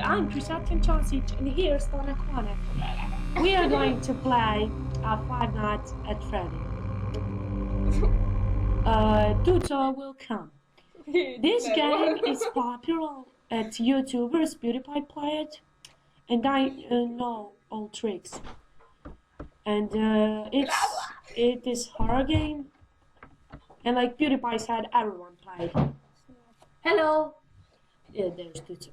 I'm Christian Chosic, and here's Donna Kwana. We are going to play Five Nights at Freddy. Tuto will come. This game is popular at YouTubers, PewDiePie play it, and I know all tricks. And it is horror game, and like PewDiePie said, everyone played. Hello. Yeah, there's Tuto.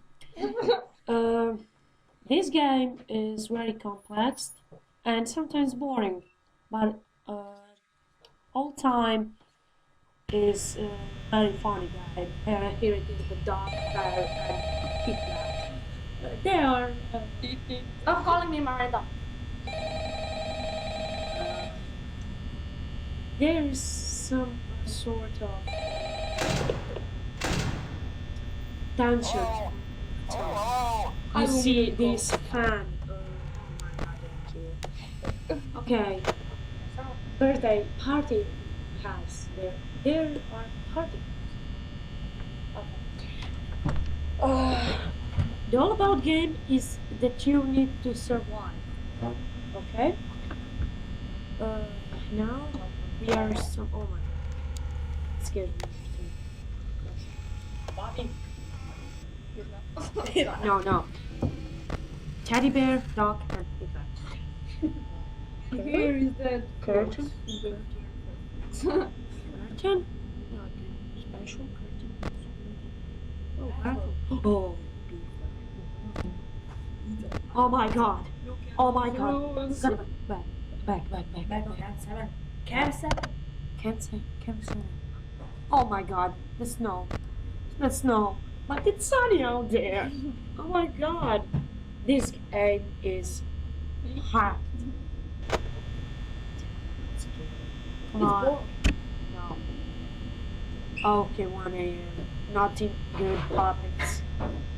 This game is very complex and sometimes boring, but all time is very funny guy. Here it is the dog, bear, and Hitler. They are. Stop calling me Marita. There is some sort of tension. You see this fan. Okay. Birthday party house. There are parties. Okay. The all about game is that you need to survive. Okay. Now we are some. Oh my. Excuse me. Bobby. No. Teddy bear, dog, and Hitler. Here is the Curtain. Curtain? No, special curtain. Oh, wow. Oh my god. Oh my god. Gotta back. Cam 7. Oh my god. The snow. But it's sunny out there. Oh my god. This game is hot. Come on. No. Okay, 1 a.m. Nothing good happens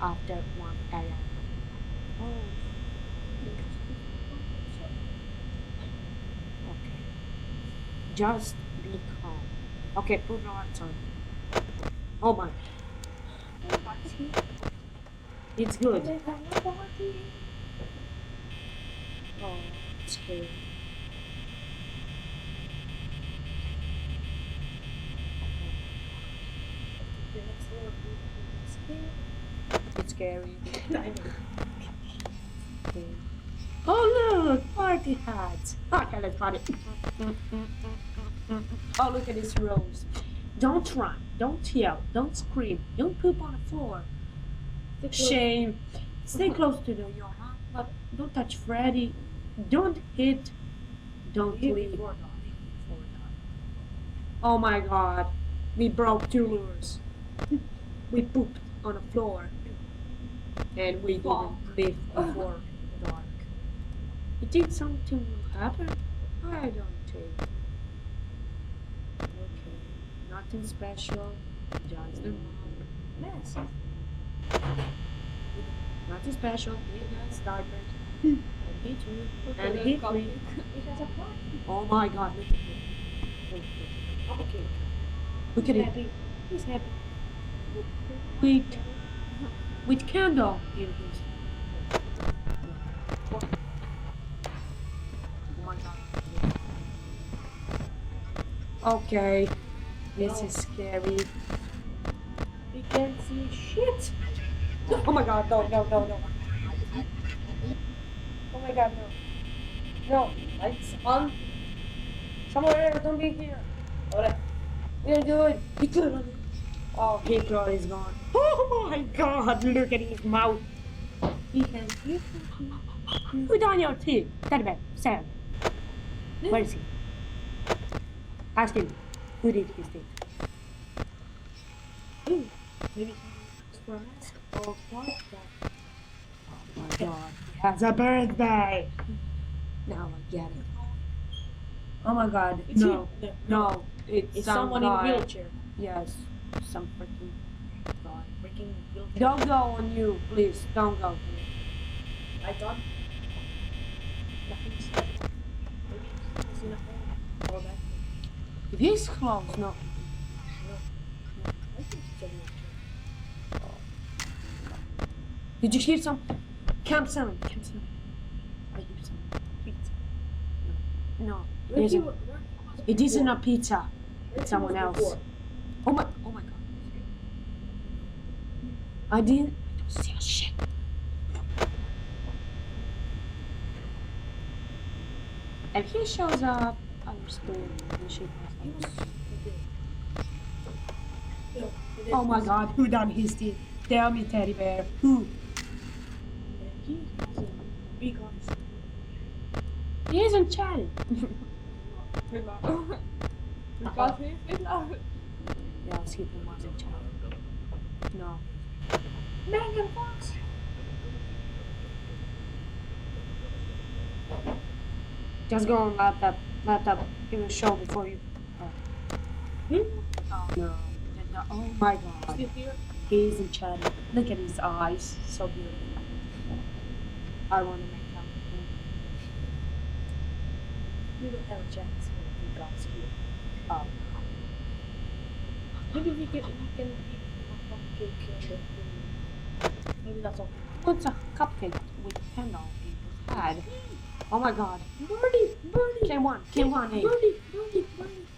after 1 a.m. Oh. Okay. Just be calm. Okay, put on time. Oh my. It's good. Oh, it's scary. It's scary. Okay. Oh look, party hats. Okay, let's party. Oh, look at this rose. Don't run, don't yell, don't scream, don't poop on the floor. Shame. Stay close to your mom, but don't touch Freddy. Don't hit. Don't leave. Oh my god. We broke 2 lures. We pooped on the floor. And we didn't leave before dark. You think something will happen? I don't think. Okay. Nothing special. Just the mess. Nothing special. He has diapers. And he too. And he clean. It has a party. Oh my god, look at him. Okay. Look at him. He's happy. With candle. Here it is. Oh my god. Okay. This is scary. We can't see shit. Oh my god, no. Oh my god, no. No, lights on. Somewhere, don't be here. Alright. We're good. Hitler. Oh, Hitler is gone. Oh my god, look at his mouth. He has teeth. Put on your teeth. Teddy bear, Sam. Where is he? Ask him. Who did his teeth? Maybe he's for us. Oh, what? Oh my god, he has a birthday! Now I get it. Oh my god, no, it's someone in a wheelchair. Yes, some freaking guy. Freaking wheelchair. Don't go on you, please, don't go. I thought nothing's maybe he's in a hole or back. If he's close, no. I think it's a wheelchair. Did you hear some? Camp 7. Camp 7. I hear some pizza. No. It isn't. It isn't a pizza. It's someone else. Oh my god. I don't see a shit. If he shows up, I'm still in the shit. Oh my god, who done his thing? Tell me, teddy bear. Who? He isn't chatting. Because he's not. Yeah, Skip wasn't chatting. No. Megan Fox. Just go on laptop. Give it a show before you. Oh no. Oh my god. Still here? He isn't chatting. Look at his eyes. So beautiful. I want to make out with him. We don't have a chance when he comes here. Oh. Maybe we can eat a cupcake and maybe that's all. What's a cupcake with candle in his head? Oh my god. Birdie! Came one, hey. Birdie!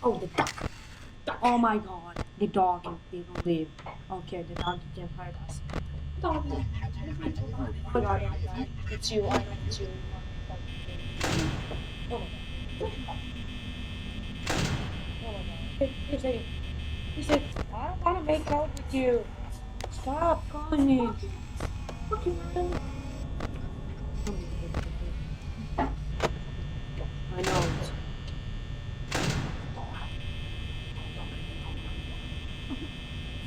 Oh, the duck. Oh my god. The dog and they don't live. Okay, the dog can hurt us. Doggy. Oh my god. It's you, I know it's you. Oh my god. Oh my god. Hey, you say, I don't want to make out with you. Stop calling me. Okay, I know it.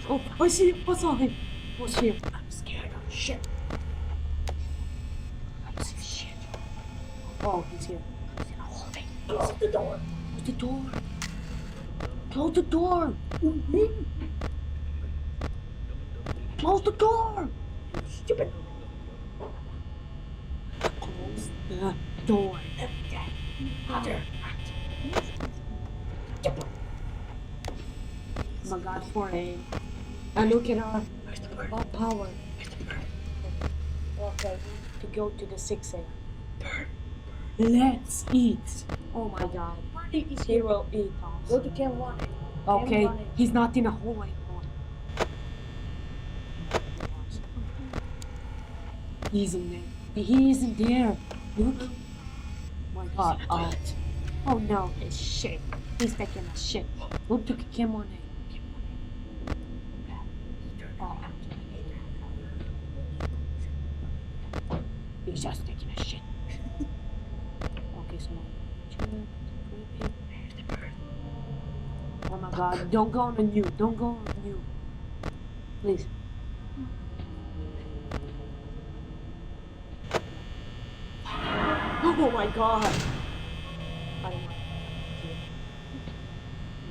Oh, I see him. I saw him. What's here? I'm scared of shit. I see shit. Oh, he's here. He's in a hallway. Close the door. Close the door. Close the door. Close the door. Stupid. Close the door. Other. Oh my god, 4A. And look at our Where's the bird? power Where's the bird? okay, to go to the 6A. Bird. Let's eat. Oh my god. Birdie is He here. will eat us. Go to Cam 1. Okay, Cam 1. he's not in a hole anymore. He's in there. He isn't there. Look. Oh my god. Oh no, it's shit. He's taking a shit. Go to Kim 1A. He's just taking a shit. Okay, so oh my god, don't go on the new. Don't go on the new. Please. Oh my god. I don't want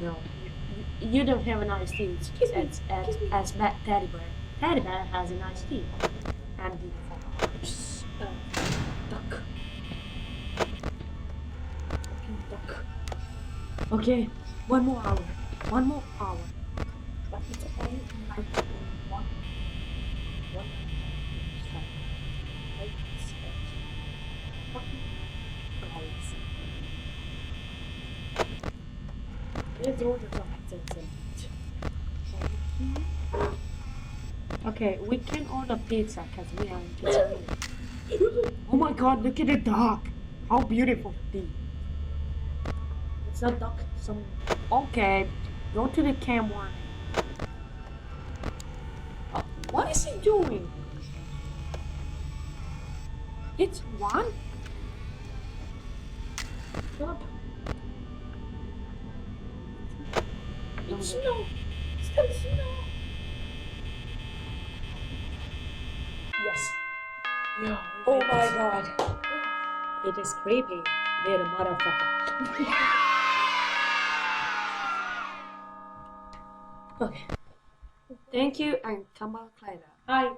to. No. You don't have a nice team. As bad Teddy Bear. Teddy Bear has a nice team. And beautiful arms. Duck. Fucking duck. Okay, one more hour. One more hour. But it's only night one. One. Let's order something. Okay, we can order pizza because we are in pizzeria. Oh my god, look at the duck. How beautiful it is. It's not duck. Some. Okay, go to the cam 1. What is he doing? It's 1? Stop. It's snow. Stop snow. Yes. Yeah. Oh my god. It is creepy, little motherfucker. Okay. Thank you and come back later. Hi.